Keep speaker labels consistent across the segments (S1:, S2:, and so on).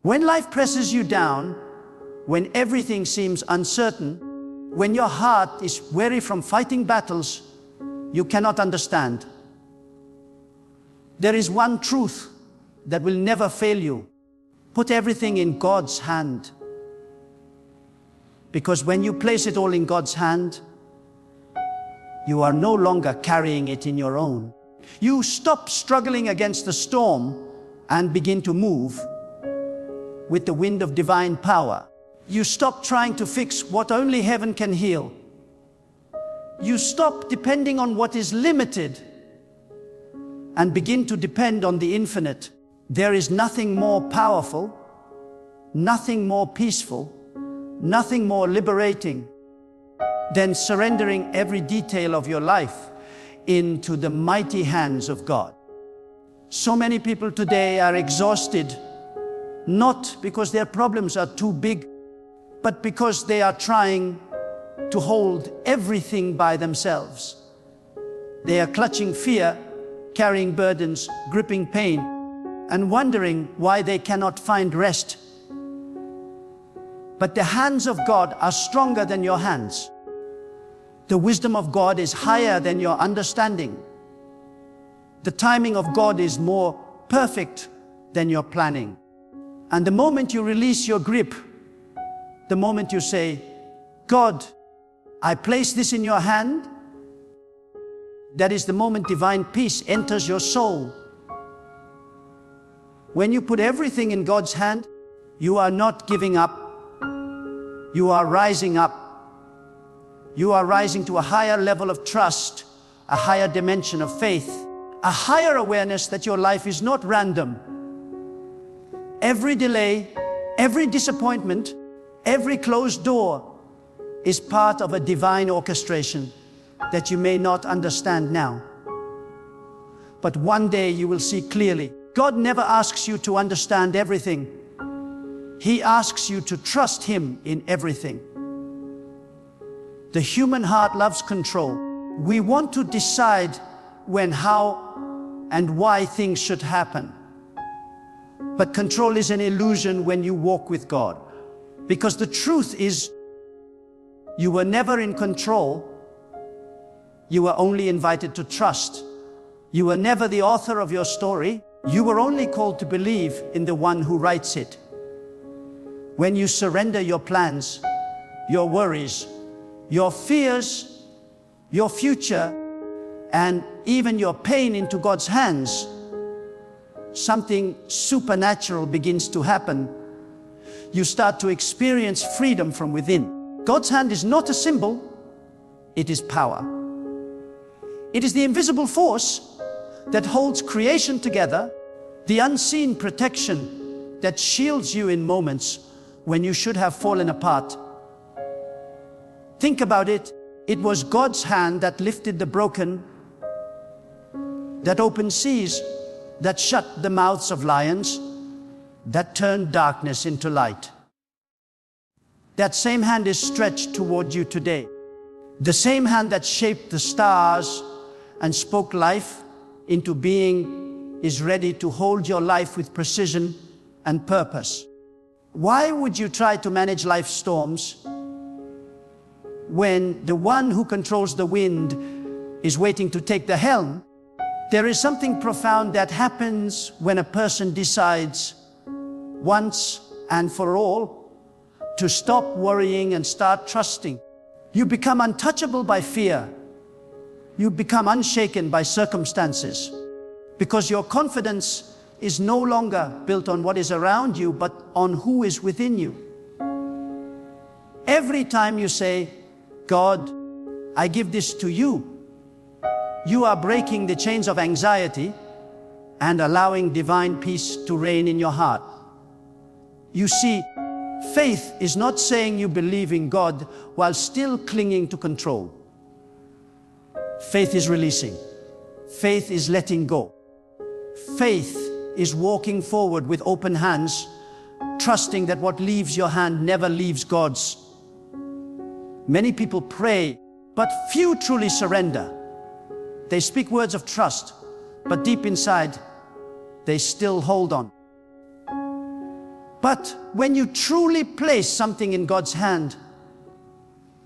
S1: When life presses you down, when everything seems uncertain, when your heart is weary from fighting battles you cannot understand, there is one truth that will never fail you. Put everything in God's hand. Because when you place it all in God's hand, you are no longer carrying it in your own. You stop struggling against the storm and begin to move with the wind of divine power. You stop trying to fix what only heaven can heal. You stop depending on what is limited and begin to depend on the infinite. There is nothing more powerful, nothing more peaceful, nothing more liberating than surrendering every detail of your life into the mighty hands of God. So many people today are exhausted, not because their problems are too big, but because they are trying to hold everything by themselves. They are clutching fear, carrying burdens, gripping pain, and wondering why they cannot find rest. But the hands of God are stronger than your hands. The wisdom of God is higher than your understanding. The timing of God is more perfect than your planning. And the moment you release your grip, the moment you say, God, I place this in your hand, that is the moment divine peace enters your soul. When you put everything in God's hand, you are not giving up. You are rising up. You are rising to a higher level of trust, a higher dimension of faith, a higher awareness that your life is not random. Every delay, every disappointment, every closed door is part of a divine orchestration that you may not understand now. But one day you will see clearly. God never asks you to understand everything. He asks you to trust Him in everything. The human heart loves control. We want to decide when, how, and why things should happen. But control is an illusion when you walk with God. Because the truth is, you were never in control. You were only invited to trust. You were never the author of your story. You were only called to believe in the one who writes it. When you surrender your plans, your worries, your fears, your future, and even your pain into God's hands, something supernatural begins to happen. You start to experience freedom from within. God's hand is not a symbol, it is power. It is the invisible force that holds creation together, the unseen protection that shields you in moments when you should have fallen apart. Think about it. It was God's hand that lifted the broken, that opened seas, that shut the mouths of lions, that turned darkness into light. That same hand is stretched toward you today. The same hand that shaped the stars and spoke life into being is ready to hold your life with precision and purpose. Why would you try to manage life's storms when the one who controls the wind is waiting to take the helm? There is something profound that happens when a person decides once and for all to stop worrying and start trusting. You become untouchable by fear. You become unshaken by circumstances, because your confidence is no longer built on what is around you, but on who is within you. Every time you say, God, I give this to you, you are breaking the chains of anxiety and allowing divine peace to reign in your heart. You see, faith is not saying you believe in God while still clinging to control. Faith is releasing. Faith is letting go. Faith is walking forward with open hands, trusting that what leaves your hand never leaves God's. Many people pray, but few truly surrender. They speak words of trust, but deep inside, they still hold on. But when you truly place something in God's hand,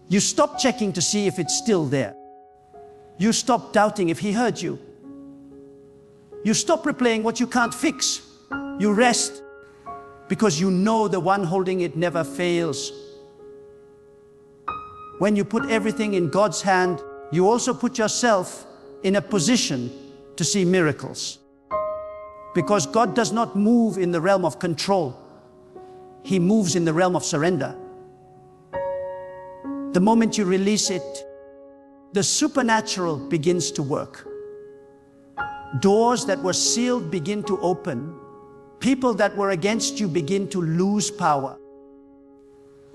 S1: you stop checking to see if it's still there. You stop doubting if He heard you. You stop replaying what you can't fix. You rest because you know the one holding it never fails. When you put everything in God's hand, you also put yourself in a position to see miracles. Because God does not move in the realm of control. He moves in the realm of surrender. The moment you release it, the supernatural begins to work. Doors that were sealed begin to open. People that were against you begin to lose power.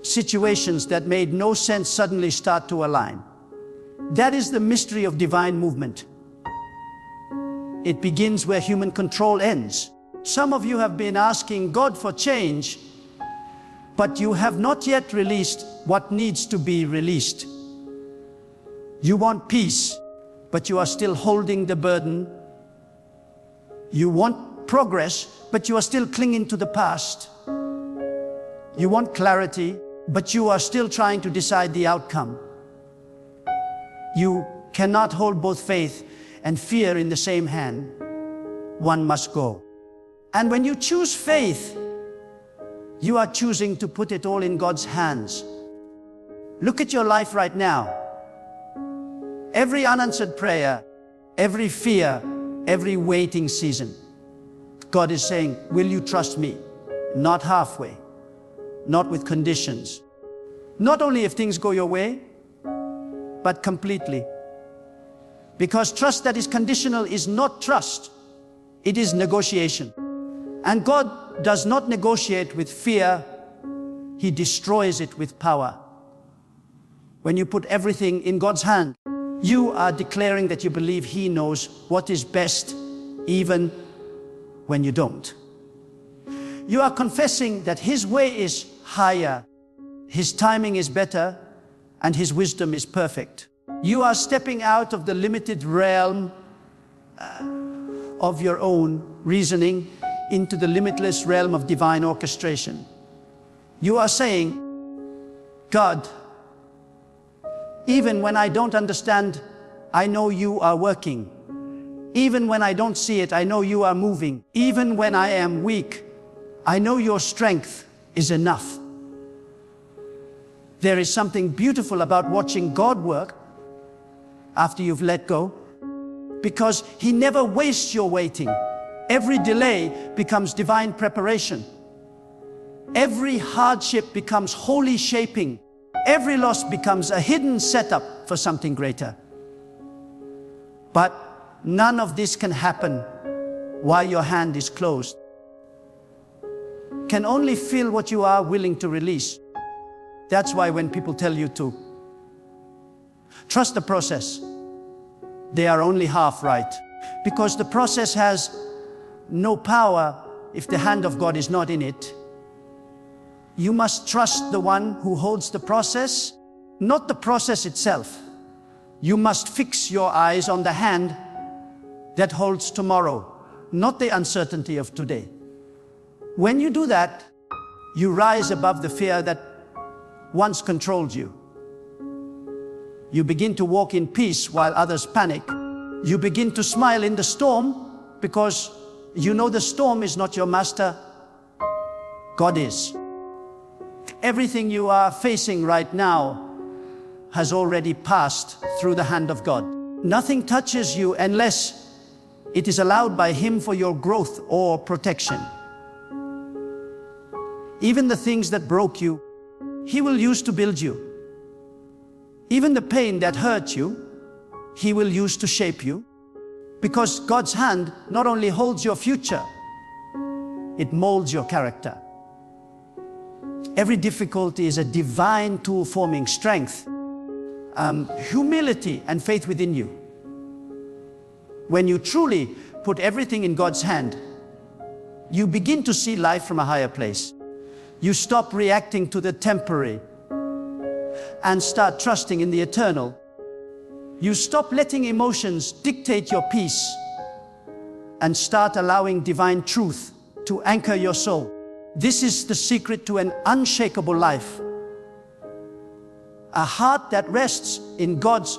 S1: Situations that made no sense suddenly start to align. That is the mystery of divine movement. It begins where human control ends. Some of you have been asking God for change, but you have not yet released what needs to be released. You want peace, but you are still holding the burden. You want progress, but you are still clinging to the past. You want clarity, but you are still trying to decide the outcome. You cannot hold both faith and fear in the same hand. One must go. And when you choose faith, you are choosing to put it all in God's hands. Look at your life right now. Every unanswered prayer, every fear, every waiting season, God is saying, will you trust me? Not halfway, not with conditions. Not only if things go your way, but completely. Because trust that is conditional is not trust. It is negotiation. And God does not negotiate with fear. He destroys it with power. When you put everything in God's hand, you are declaring that you believe He knows what is best, even when you don't. You are confessing that His way is higher, His timing is better, and His wisdom is perfect. You are stepping out of the limited realm of your own reasoning into the limitless realm of divine orchestration. You are saying, God, even when I don't understand, I know you are working. Even when I don't see it, I know you are moving. Even when I am weak, I know your strength is enough. There is something beautiful about watching God work after you've let go, because He never wastes your waiting. Every delay becomes divine preparation. Every hardship becomes holy shaping. Every loss becomes a hidden setup for something greater. But none of this can happen while your hand is closed. Can only feel what you are willing to release. That's why when people tell you to trust the process, they are only half right. Because the process has no power if the hand of God is not in it. You must trust the one who holds the process, not the process itself. You must fix your eyes on the hand that holds tomorrow, not the uncertainty of today. When you do that, you rise above the fear that once controlled you. You begin to walk in peace while others panic. You begin to smile in the storm because you know the storm is not your master. God is. Everything you are facing right now has already passed through the hand of God. Nothing touches you unless it is allowed by Him for your growth or protection. Even the things that broke you, He will use to build you. Even the pain that hurt you, He will use to shape you. Because God's hand not only holds your future, it molds your character. Every difficulty is a divine tool forming strength, humility and faith within you. When you truly put everything in God's hand, you begin to see life from a higher place. You stop reacting to the temporary and start trusting in the eternal. You stop letting emotions dictate your peace and start allowing divine truth to anchor your soul. This is the secret to an unshakable life. A heart that rests in God's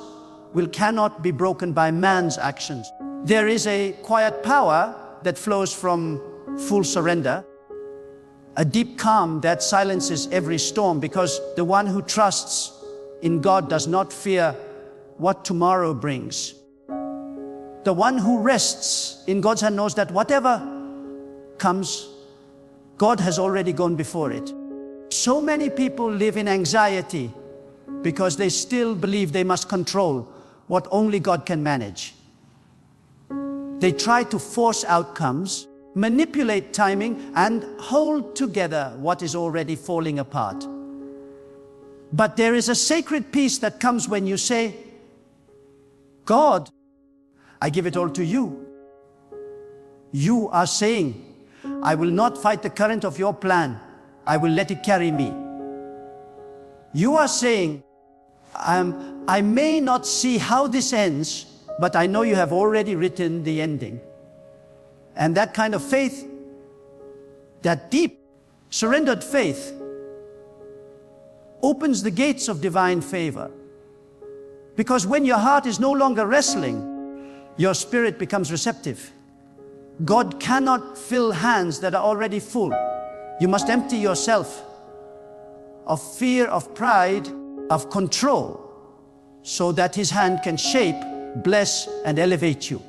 S1: will cannot be broken by man's actions. There is a quiet power that flows from full surrender, a deep calm that silences every storm, because the one who trusts in God does not fear what tomorrow brings. The one who rests in God's hand knows that whatever comes, God has already gone before it. So many people live in anxiety because they still believe they must control what only God can manage. They try to force outcomes, manipulate timing, and hold together what is already falling apart. But there is a sacred peace that comes when you say, God, I give it all to you. You are saying, I will not fight the current of your plan. I will let it carry me. You are saying, I may not see how this ends, but I know you have already written the ending. And that kind of faith, that deep, surrendered faith, opens the gates of divine favor. Because when your heart is no longer wrestling, your spirit becomes receptive. God cannot fill hands that are already full. You must empty yourself of fear, of pride, of control, so that His hand can shape, bless, and elevate you.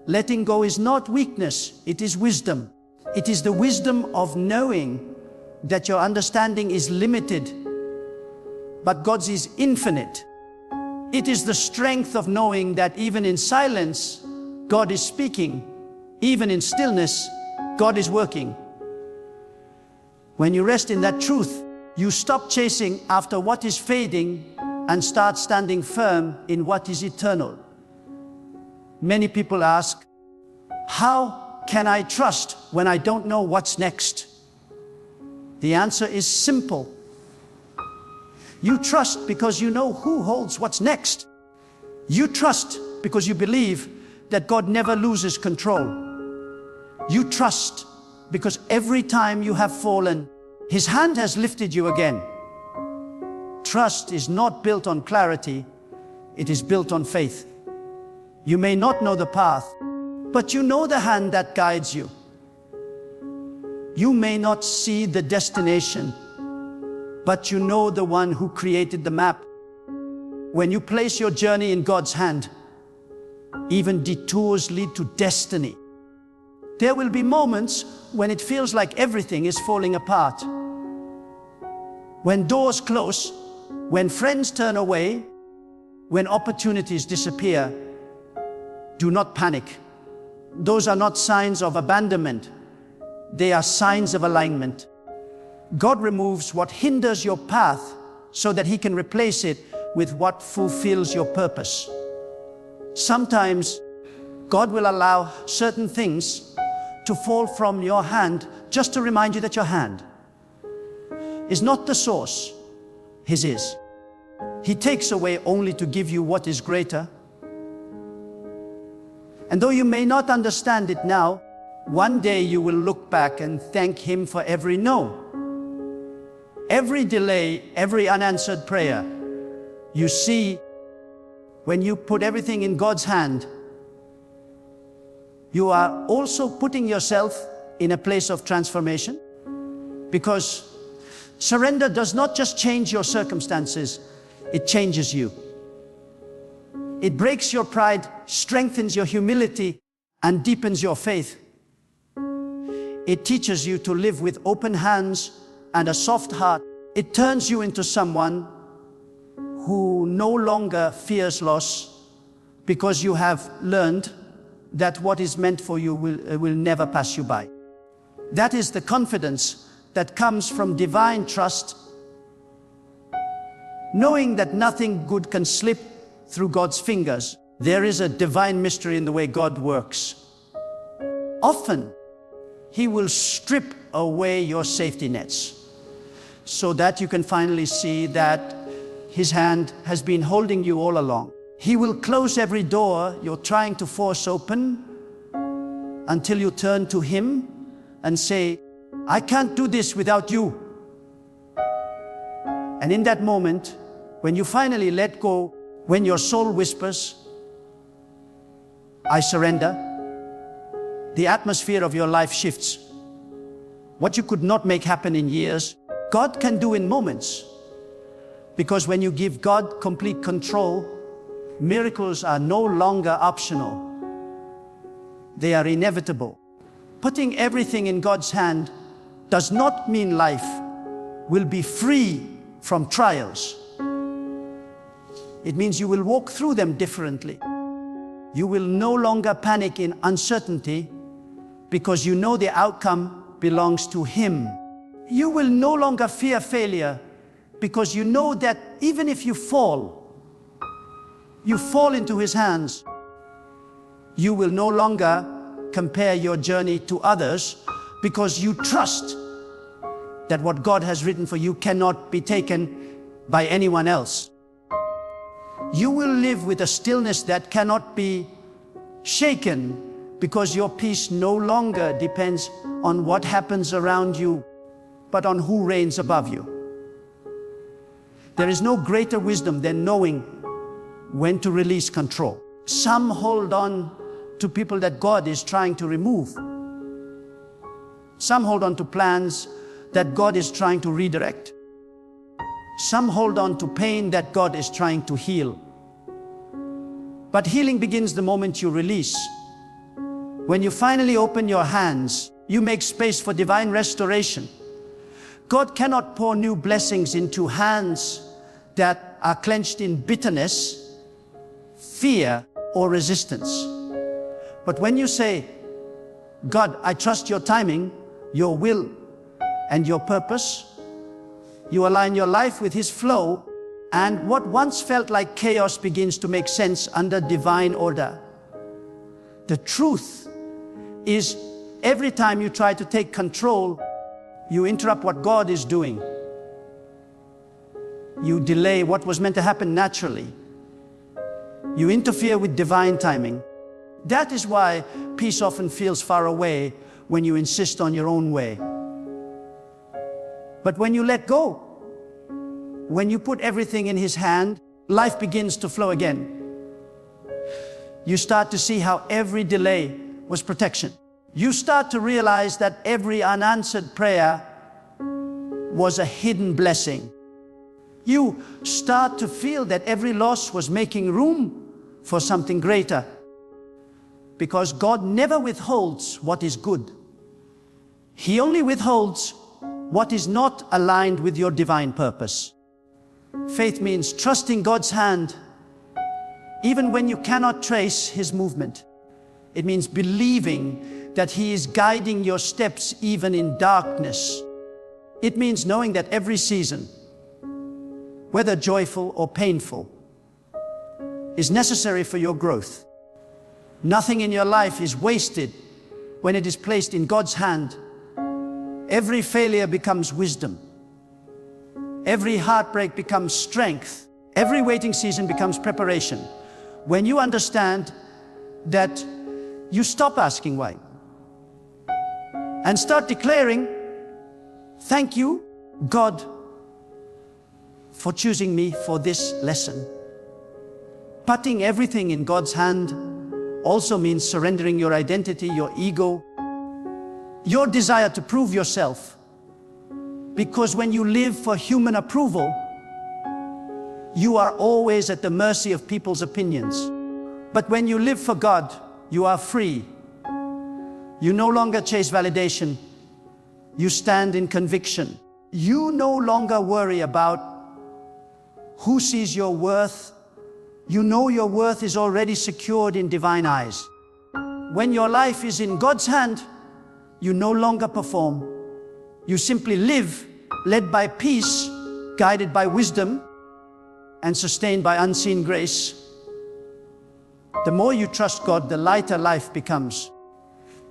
S1: Letting go is not weakness, it is wisdom. It is the wisdom of knowing that your understanding is limited, but God's is infinite. It is the strength of knowing that even in silence, God is speaking. Even in stillness, God is working. When you rest in that truth, you stop chasing after what is fading and start standing firm in what is eternal. Many people ask, how can I trust when I don't know what's next? The answer is simple. You trust because you know who holds what's next. You trust because you believe that God never loses control. You trust because every time you have fallen, His hand has lifted you again. Trust is not built on clarity, it is built on faith. You may not know the path, but you know the hand that guides you. You may not see the destination, but you know the one who created the map. When you place your journey in God's hand, even detours lead to destiny. There will be moments when it feels like everything is falling apart. When doors close, when friends turn away, when opportunities disappear, do not panic. Those are not signs of abandonment. They are signs of alignment. God removes what hinders your path so that He can replace it with what fulfills your purpose. Sometimes God will allow certain things to fall from your hand just to remind you that your hand is not the source, His is. He takes away only to give you what is greater. And though you may not understand it now, one day you will look back and thank Him for every no, every delay, every unanswered prayer. You see, when you put everything in God's hand, you are also putting yourself in a place of transformation, because surrender does not just change your circumstances, it changes you. It breaks your pride, strengthens your humility, and deepens your faith. It teaches you to live with open hands and a soft heart. It turns you into someone who no longer fears loss, because you have learned that what is meant for you will never pass you by. That is the confidence that comes from divine trust, knowing that nothing good can slip through God's fingers. There is a divine mystery in the way God works. Often, He will strip away your safety nets so that you can finally see that His hand has been holding you all along. He will close every door you're trying to force open until you turn to Him and say, I can't do this without you. And in that moment, when you finally let go, when your soul whispers, I surrender, the atmosphere of your life shifts. What you could not make happen in years, God can do in moments. Because when you give God complete control, miracles are no longer optional. They are inevitable. Putting everything in God's hand does not mean life will be free from trials. It means you will walk through them differently. You will no longer panic in uncertainty because you know the outcome belongs to Him. You will no longer fear failure because you know that even if you fall into His hands. You will no longer compare your journey to others because you trust that what God has written for you cannot be taken by anyone else. You will live with a stillness that cannot be shaken because your peace no longer depends on what happens around you, but on who reigns above you. There is no greater wisdom than knowing when to release control. Some hold on to people that God is trying to remove. Some hold on to plans that God is trying to redirect. Some hold on to pain that God is trying to heal. But healing begins the moment you release. When you finally open your hands, you make space for divine restoration. God cannot pour new blessings into hands that are clenched in bitterness, fear, or resistance. But when you say, God, I trust your timing, your will, and your purpose, you align your life with His flow, and what once felt like chaos begins to make sense under divine order. The truth is, every time you try to take control, you interrupt what God is doing. You delay what was meant to happen naturally. You interfere with divine timing. That is why peace often feels far away when you insist on your own way. But when you let go, when you put everything in His hand, life begins to flow again. You start to see how every delay was protection. You start to realize that every unanswered prayer was a hidden blessing. You start to feel that every loss was making room for something greater. Because God never withholds what is good. He only withholds what is not aligned with your divine purpose. Faith means trusting God's hand even when you cannot trace His movement. It means believing that He is guiding your steps even in darkness. It means knowing that every season, whether joyful or painful, is necessary for your growth. Nothing in your life is wasted when it is placed in God's hand. Every failure becomes wisdom. Every heartbreak becomes strength. Every waiting season becomes preparation. When you understand that, you stop asking why and start declaring, thank you, God, for choosing me for this lesson. Putting everything in God's hand also means surrendering your identity, your ego, your desire to prove yourself. Because when you live for human approval, you are always at the mercy of people's opinions. But when you live for God, you are free. You no longer chase validation. You stand in conviction. You no longer worry about who sees your worth. You know your worth is already secured in divine eyes. When your life is in God's hand, you no longer perform. You simply live, led by peace, guided by wisdom, and sustained by unseen grace. The more you trust God, the lighter life becomes.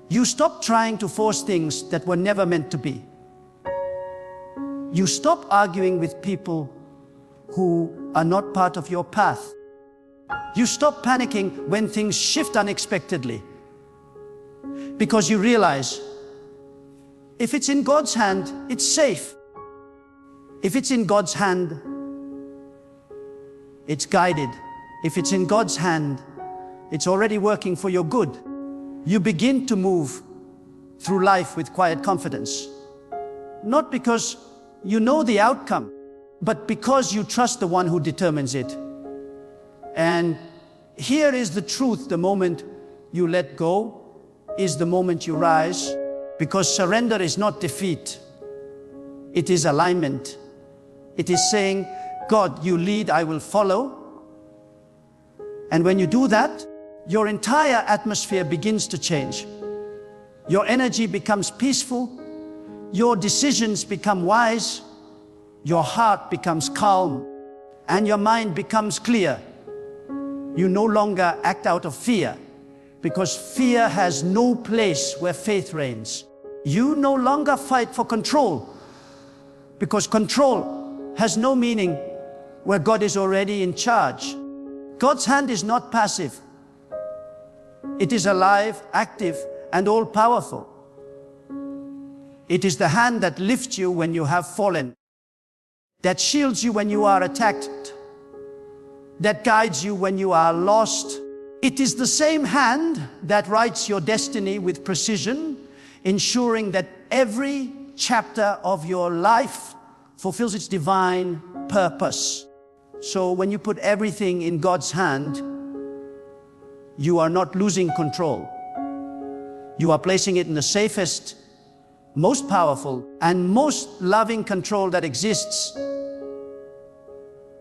S1: You stop trying to force things that were never meant to be. You stop arguing with people who are not part of your path. You stop panicking when things shift unexpectedly. Because you realize, if it's in God's hand, it's safe. If it's in God's hand, it's guided. If it's in God's hand, it's already working for your good. You begin to move through life with quiet confidence. Not because you know the outcome, but because you trust the one who determines it. And here is the truth: the moment you let go is the moment you rise, because surrender is not defeat. It is alignment. It is saying, God, you lead, I will follow. And when you do that, your entire atmosphere begins to change. Your energy becomes peaceful. Your decisions become wise. Your heart becomes calm. And your mind becomes clear. You no longer act out of fear, because fear has no place where faith reigns. You no longer fight for control, because control has no meaning where God is already in charge. God's hand is not passive. It is alive, active, and all-powerful. It is the hand that lifts you when you have fallen, that shields you when you are attacked, that guides you when you are lost. It is the same hand that writes your destiny with precision, ensuring that every chapter of your life fulfills its divine purpose. So when you put everything in God's hand, you are not losing control. You are placing it in the safest, most powerful, and most loving control that exists.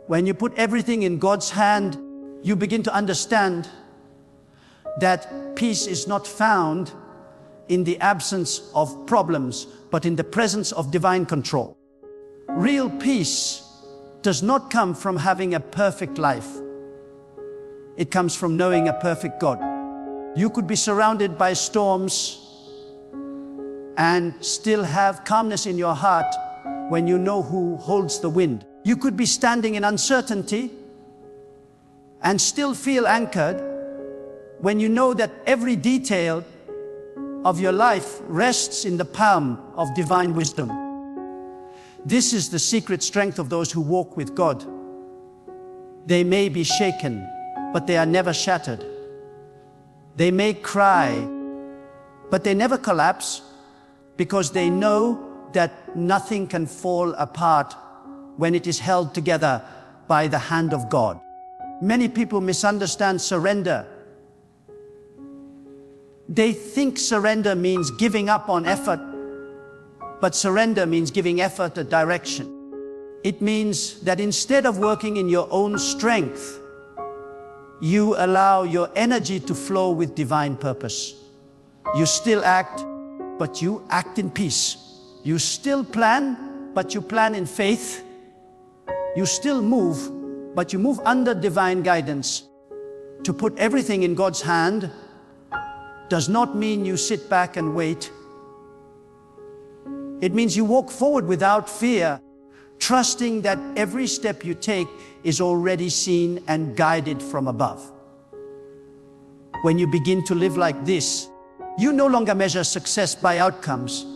S1: When you put everything in God's hand, you begin to understand that peace is not found in the absence of problems, but in the presence of divine control. Real peace does not come from having a perfect life. It comes from knowing a perfect God. You could be surrounded by storms and still have calmness in your heart when you know who holds the wind. You could be standing in uncertainty and still feel anchored when you know that every detail of your life rests in the palm of divine wisdom. This is the secret strength of those who walk with God. They may be shaken, but they are never shattered. They may cry, but they never collapse, because they know that nothing can fall apart when it is held together by the hand of God. Many people misunderstand surrender. They think surrender means giving up on effort, but surrender means giving effort a direction. It means that instead of working in your own strength, you allow your energy to flow with divine purpose. You still act, but you act in peace. You still plan, but you plan in faith. You still move, but you move under divine guidance. To put everything in God's hand does not mean you sit back and wait. It means you walk forward without fear, trusting that every step you take is already seen and guided from above. When you begin to live like this, you no longer measure success by outcomes.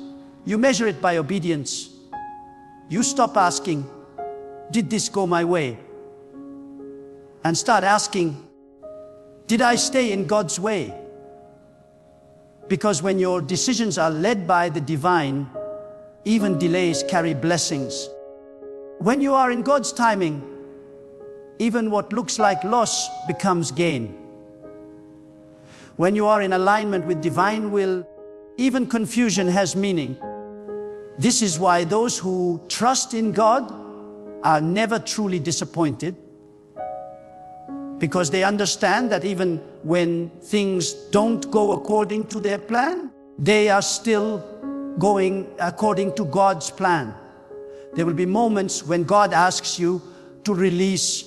S1: You measure it by obedience. You stop asking, did this go my way? And start asking, did I stay in God's way? Because when your decisions are led by the divine, even delays carry blessings. When you are in God's timing, even what looks like loss becomes gain. When you are in alignment with divine will, even confusion has meaning. This is why those who trust in God are never truly disappointed, because they understand that even when things don't go according to their plan, they are still going according to God's plan. There will be moments when God asks you to release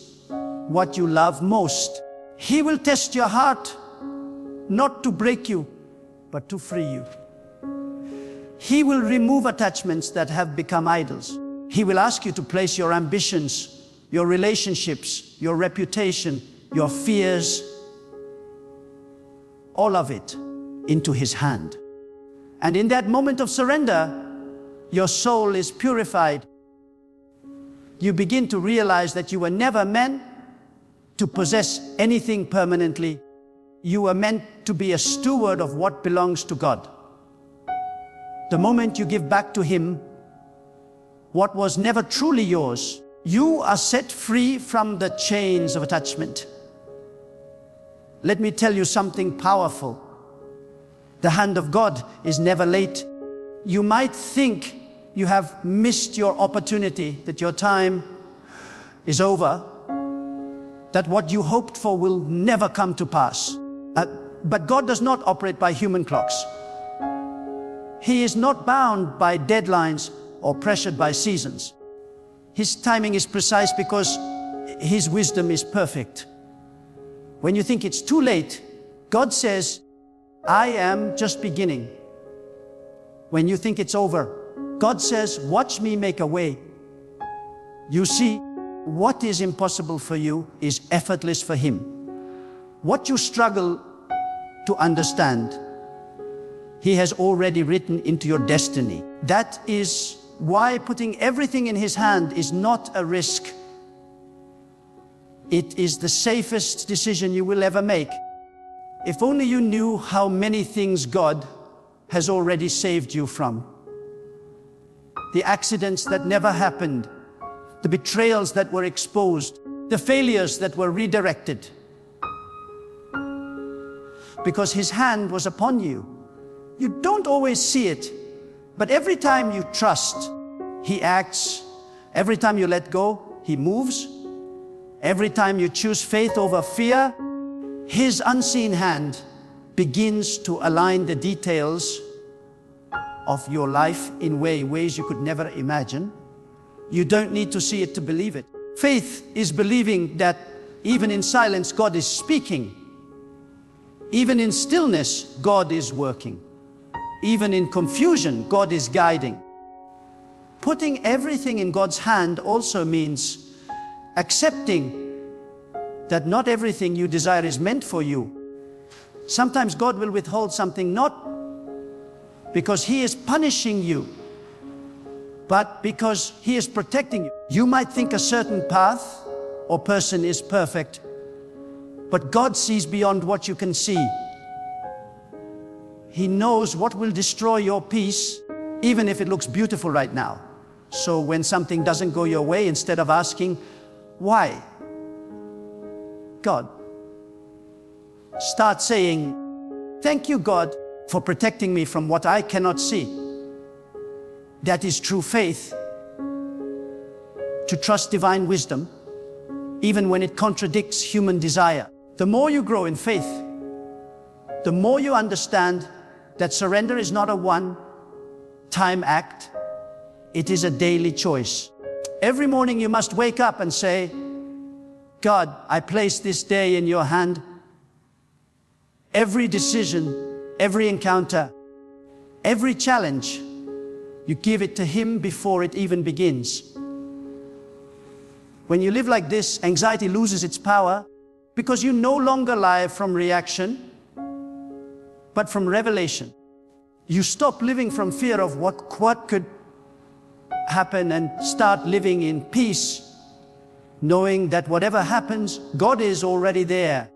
S1: what you love most. He will test your heart, not to break you, but to free you. He will remove attachments that have become idols. He will ask you to place your ambitions, your relationships, your reputation, your fears, all of it into His hand. And in that moment of surrender, your soul is purified. You begin to realize that you were never meant to possess anything permanently. You were meant to be a steward of what belongs to God. The moment you give back to Him what was never truly yours, you are set free from the chains of attachment. Let me tell you something powerful. The hand of God is never late. You might think you have missed your opportunity, that your time is over, that what you hoped for will never come to pass. But God does not operate by human clocks. He is not bound by deadlines or pressured by seasons. His timing is precise because His wisdom is perfect. When you think it's too late, God says, I am just beginning. When you think it's over, God says, watch me make a way. You see, what is impossible for you is effortless for Him. What you struggle to understand, He has already written into your destiny. That is why putting everything in His hand is not a risk. It is the safest decision you will ever make. If only you knew how many things God has already saved you from. The accidents that never happened, the betrayals that were exposed, the failures that were redirected. Because His hand was upon you. You don't always see it, but every time you trust, He acts. Every time you let go, He moves. Every time you choose faith over fear, His unseen hand begins to align the details of your life in ways you could never imagine. You don't need to see it to believe it. Faith is believing that even in silence, God is speaking. Even in stillness, God is working. Even in confusion, God is guiding. Putting everything in God's hand also means accepting that not everything you desire is meant for you. Sometimes God will withhold something not because He is punishing you, but because He is protecting you. You might think a certain path or person is perfect, but God sees beyond what you can see. He knows what will destroy your peace, even if it looks beautiful right now. So when something doesn't go your way, instead of asking, why? God, start saying, thank you, God, for protecting me from what I cannot see. That is true faith. To trust divine wisdom, even when it contradicts human desire. The more you grow in faith, the more you understand that surrender is not a one-time act. It is a daily choice. Every morning you must wake up and say, God, I place this day in your hand. Every decision, every encounter, every challenge, you give it to Him before it even begins. When you live like this, anxiety loses its power because you no longer live from reaction, but from revelation. You stop living from fear of what could happen and start living in peace, knowing that whatever happens, God is already there.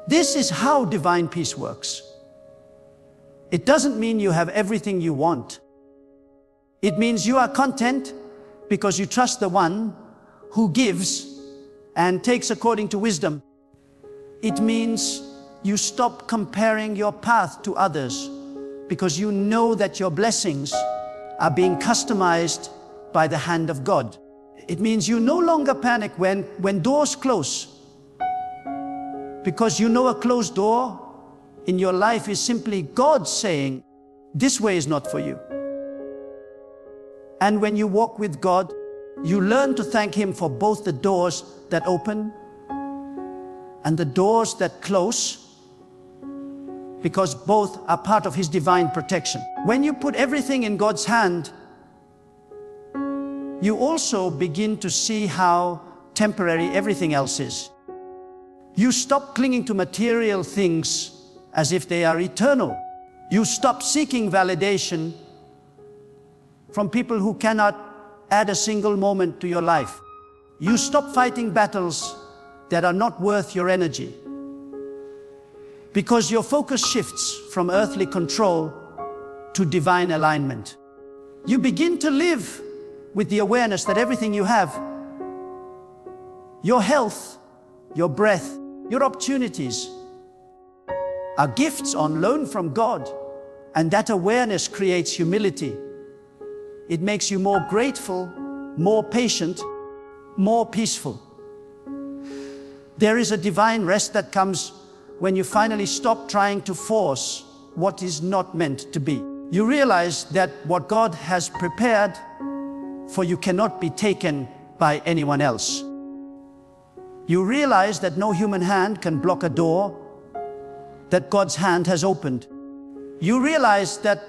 S1: This is how divine peace works. It doesn't mean you have everything you want. It means you are content because you trust the one who gives and takes according to wisdom. It means you stop comparing your path to others because you know that your blessings are being customized by the hand of God. It means you no longer panic when doors close, because you know a closed door in your life is simply God saying, this way is not for you. And when you walk with God, you learn to thank Him for both the doors that open and the doors that close, because both are part of His divine protection. When you put everything in God's hand, you also begin to see how temporary everything else is. You stop clinging to material things as if they are eternal. You stop seeking validation from people who cannot add a single moment to your life. You stop fighting battles that are not worth your energy, because your focus shifts from earthly control to divine alignment. You begin to live with the awareness that everything you have, your health, your breath, your opportunities, are gifts on loan from God. And that awareness creates humility. It makes you more grateful, more patient, more peaceful. There is a divine rest that comes when you finally stop trying to force what is not meant to be. You realize that what God has prepared for you cannot be taken by anyone else. You realize that no human hand can block a door that God's hand has opened. You realize that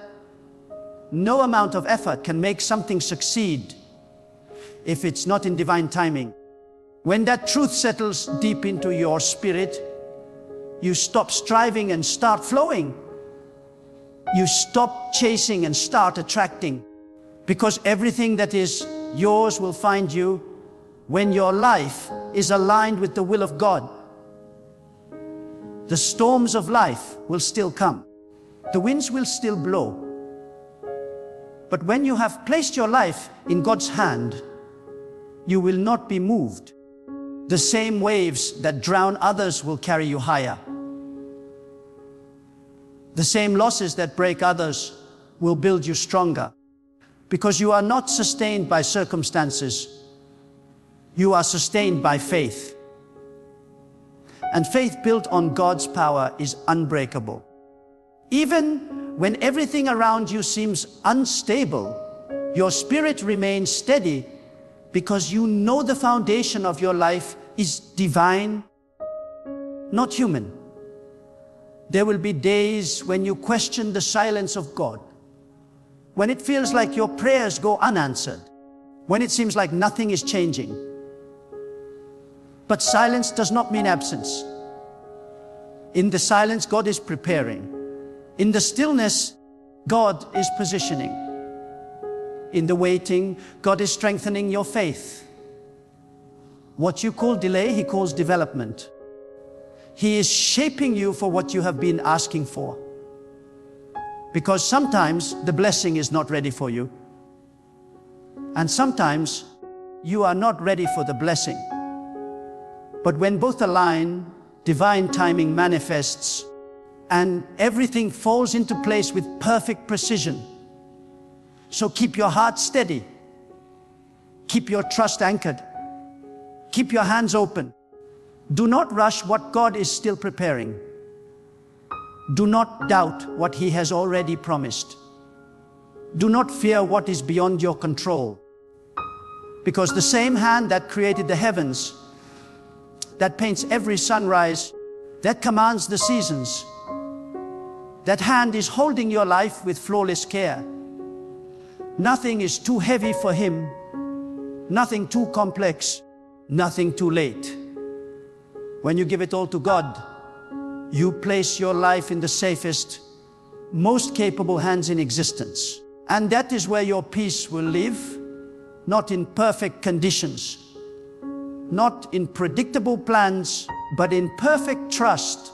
S1: no amount of effort can make something succeed if it's not in divine timing. When that truth settles deep into your spirit, you stop striving and start flowing. You stop chasing and start attracting, because everything that is yours will find you when your life is aligned with the will of God. The storms of life will still come. The winds will still blow. But when you have placed your life in God's hand, you will not be moved. The same waves that drown others will carry you higher. The same losses that break others will build you stronger, because you are not sustained by circumstances. You are sustained by faith. And faith built on God's power is unbreakable. Even when everything around you seems unstable, your spirit remains steady, because you know the foundation of your life is divine, not human. There will be days when you question the silence of God, when it feels like your prayers go unanswered, when it seems like nothing is changing. But silence does not mean absence. In the silence, God is preparing. In the stillness, God is positioning. In the waiting, God is strengthening your faith. What you call delay, He calls development. He is shaping you for what you have been asking for. Because sometimes the blessing is not ready for you. And sometimes you are not ready for the blessing. But when both align, divine timing manifests, and everything falls into place with perfect precision. So keep your heart steady. Keep your trust anchored. Keep your hands open. Do not rush what God is still preparing. Do not doubt what He has already promised. Do not fear what is beyond your control. Because the same hand that created the heavens, that paints every sunrise, that commands the seasons, that hand is holding your life with flawless care. Nothing is too heavy for Him, nothing too complex, nothing too late. When you give it all to God, you place your life in the safest, most capable hands in existence. And that is where your peace will live, not in perfect conditions, not in predictable plans, but in perfect trust,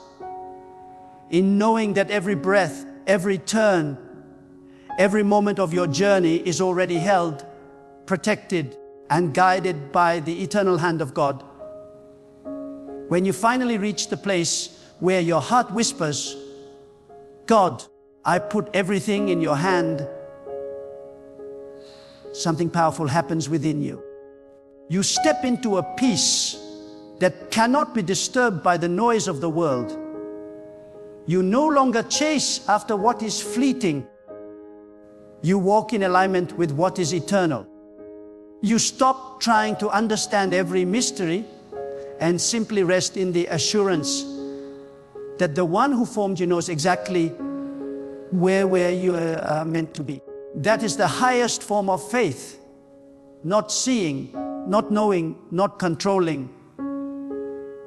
S1: in knowing that every breath, every turn, every moment of your journey is already held, protected, and guided by the eternal hand of God. When you finally reach the place where your heart whispers, God, I put everything in your hand, something powerful happens within you. You step into a peace that cannot be disturbed by the noise of the world. You no longer chase after what is fleeting. You walk in alignment with what is eternal. You stop trying to understand every mystery and simply rest in the assurance that the one who formed you knows exactly where you are meant to be. That is the highest form of faith. Not seeing, not knowing, not controlling,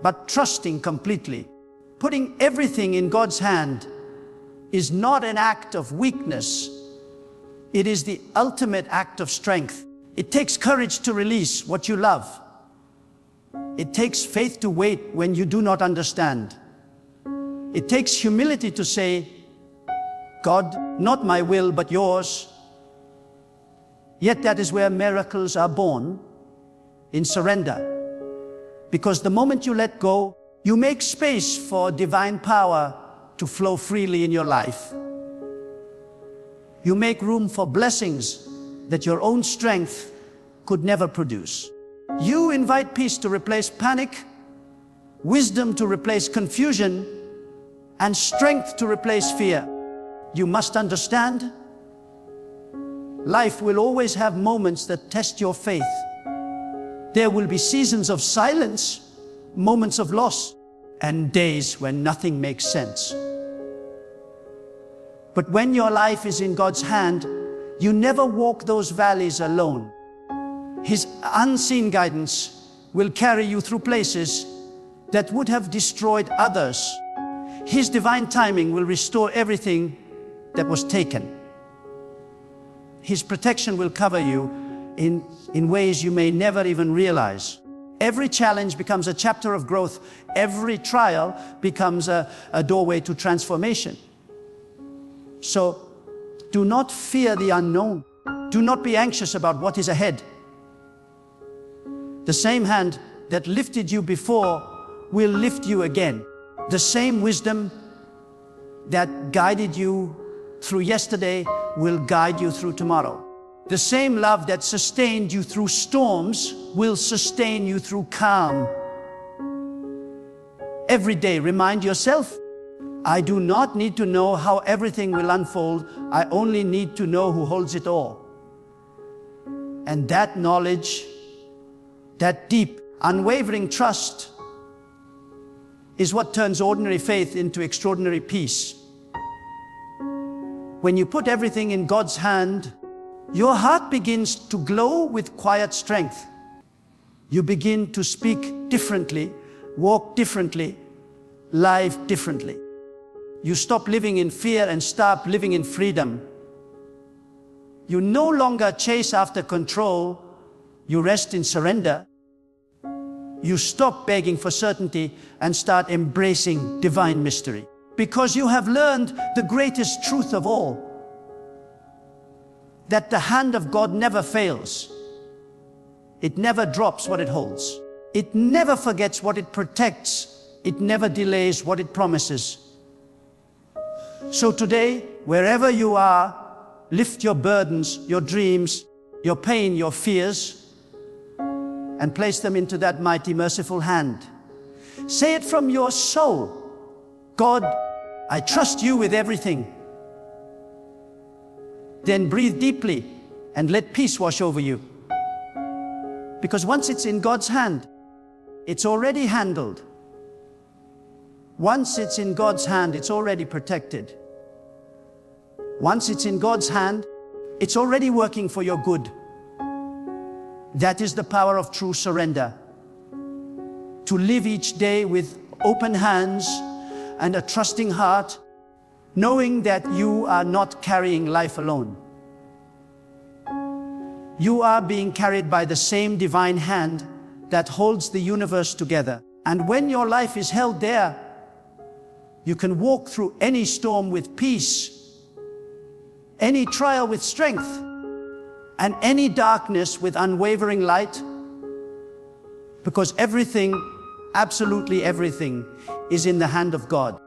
S1: but trusting completely. Putting everything in God's hand is not an act of weakness. It is the ultimate act of strength. It takes courage to release what you love. It takes faith to wait when you do not understand. It takes humility to say, God, not my will, but yours. Yet that is where miracles are born, in surrender. Because the moment you let go, you make space for divine power to flow freely in your life. You make room for blessings that your own strength could never produce. You invite peace to replace panic, wisdom to replace confusion, and strength to replace fear. You must understand, life will always have moments that test your faith. There will be seasons of silence, moments of loss, and days when nothing makes sense. But when your life is in God's hand, you never walk those valleys alone. His unseen guidance will carry you through places that would have destroyed others. His divine timing will restore everything that was taken. His protection will cover you in ways you may never even realize. Every challenge becomes a chapter of growth. Every trial becomes a doorway to transformation. So, do not fear the unknown. Do not be anxious about what is ahead. The same hand that lifted you before will lift you again. The same wisdom that guided you through yesterday will guide you through tomorrow. The same love that sustained you through storms will sustain you through calm. Every day, remind yourself, I do not need to know how everything will unfold. I only need to know who holds it all. And that knowledge, that deep, unwavering trust, is what turns ordinary faith into extraordinary peace. When you put everything in God's hand, your heart begins to glow with quiet strength. You begin to speak differently, walk differently, live differently. You stop living in fear and start living in freedom. You no longer chase after control, you rest in surrender. You stop begging for certainty and start embracing divine mystery. Because you have learned the greatest truth of all, that the hand of God never fails. It never drops what it holds. It never forgets what it protects. It never delays what it promises. So today, wherever you are, lift your burdens, your dreams, your pain, your fears, and place them into that mighty, merciful hand. Say it from your soul. God, I trust you with everything. Then breathe deeply and let peace wash over you. Because once it's in God's hand, it's already handled. Once it's in God's hand, it's already protected. Once it's in God's hand, it's already working for your good. That is the power of true surrender. To live each day with open hands and a trusting heart, knowing that you are not carrying life alone. You are being carried by the same divine hand that holds the universe together. And when your life is held there, you can walk through any storm with peace, any trial with strength, and any darkness with unwavering light, because everything, absolutely everything, is in the hand of God.